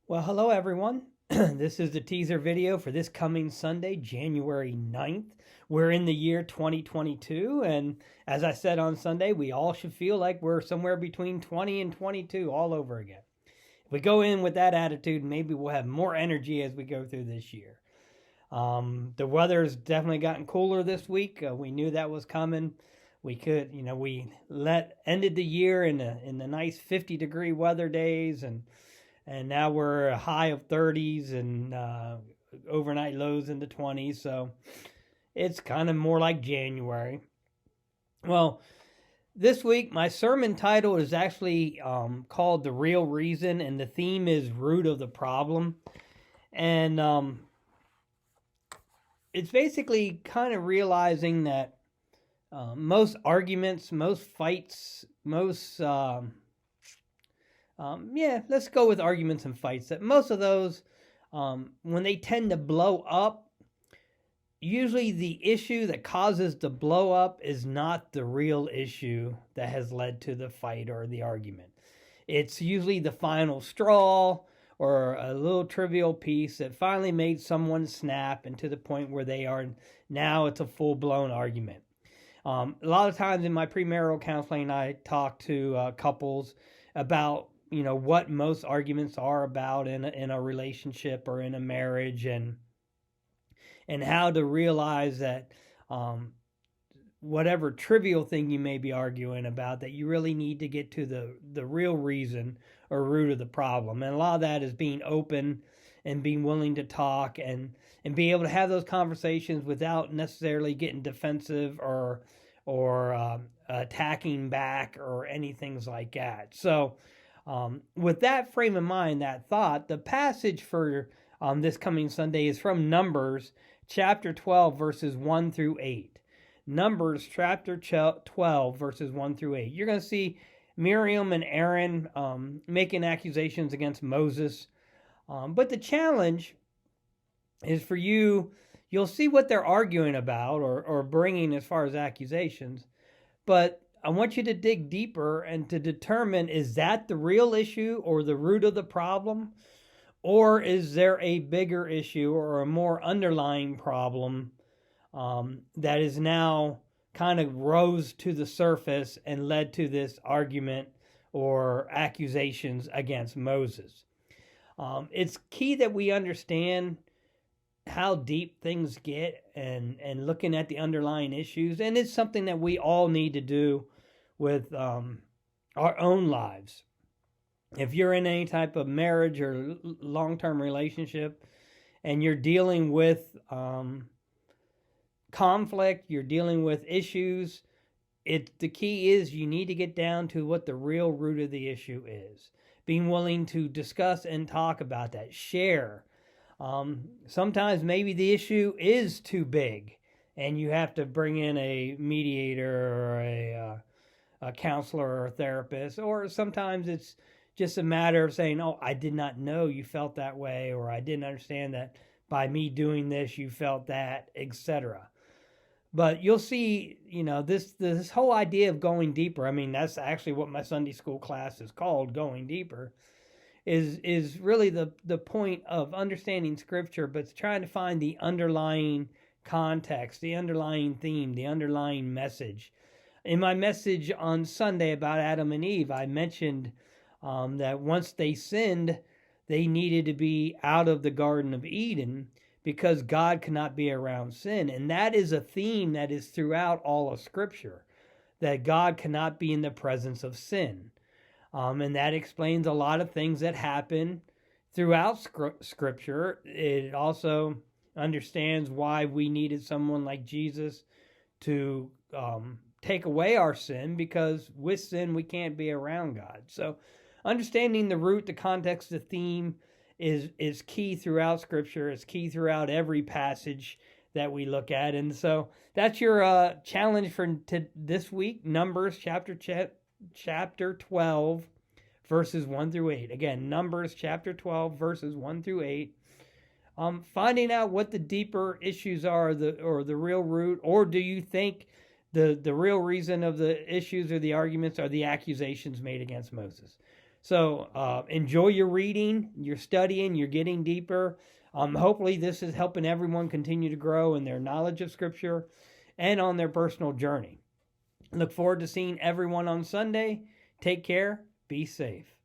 Well, hello everyone. This is the teaser video for this coming Sunday, January 9th. We're in the year 2022, and as I said on Sunday, we all should feel like we're somewhere between 20 and 22 all over again. If we go in with that attitude, maybe we'll have more energy as we go through this year. The weather's definitely gotten cooler this week. We knew that was coming. We ended the year in the nice 50-degree weather days, and now we're a high of 30s and overnight lows in the 20s. So it's kind of more like January. Well, this week my sermon title is actually called The Real Reason, and the theme is Root of the Problem. And it's basically kind of realizing that most arguments, most fights, let's go with arguments and fights. That most of those, when they tend to blow up, usually the issue that causes the blow up is not the real issue that has led to the fight or the argument. It's usually the final straw or a little trivial piece that finally made someone snap, and to the point where they are now it's a full-blown argument. A lot of times in my premarital counseling, I talk to couples about what most arguments are about in a relationship or in a marriage, and how to realize that whatever trivial thing you may be arguing about, that you really need to get to the real reason or root of the problem. And a lot of that is being open and being willing to talk and be able to have those conversations without necessarily getting defensive or attacking back or anything like that. So with that frame of mind, that thought, the passage for this coming Sunday is from Numbers chapter 12, verses 1 through 8. Numbers chapter 12, verses 1 through 8. You're going to see Miriam and Aaron making accusations against Moses. But the challenge is for you, you'll see what they're arguing about or bringing as far as accusations. But I want you to dig deeper and to determine, is that the real issue or the root of the problem? Or is there a bigger issue or a more underlying problem that is now kind of rose to the surface and led to this argument or accusations against Moses? It's key that we understand how deep things get and looking at the underlying issues. And it's something that we all need to do with our own lives. If you're in any type of marriage or long-term relationship and you're dealing with conflict, you're dealing with issues, the key is you need to get down to what the real root of the issue is. Being willing to discuss and talk about that, share. Sometimes maybe the issue is too big and you have to bring in a mediator or a counselor or a therapist, or sometimes it's just a matter of saying, oh, I did not know you felt that way, or I didn't understand that by me doing this you felt that, etc. But you'll see, this whole idea of going deeper, I mean, that's actually what my Sunday school class is called, Going Deeper, is really the point of understanding Scripture, but trying to find the underlying context, the underlying theme, the underlying message. In my message on Sunday about Adam and Eve, I mentioned that once they sinned, they needed to be out of the Garden of Eden because God cannot be around sin. And that is a theme that is throughout all of Scripture, that God cannot be in the presence of sin. And that explains a lot of things that happen throughout Scripture. It also understands why we needed someone like Jesus to take away our sin, because with sin we can't be around God. So understanding the root, the context, the theme is key throughout Scripture. It's key throughout every passage that we look at. And so that's your challenge for this week. Numbers chapter 12, verses 1 through 8. Again, Numbers chapter 12, verses 1 through 8. Finding out what the deeper issues are, or the real root, or do you think the real reason of the issues or the arguments are the accusations made against Moses? So enjoy your reading, your studying, you're getting deeper. Hopefully, this is helping everyone continue to grow in their knowledge of Scripture and on their personal journey. Look forward to seeing everyone on Sunday. Take care. Be safe.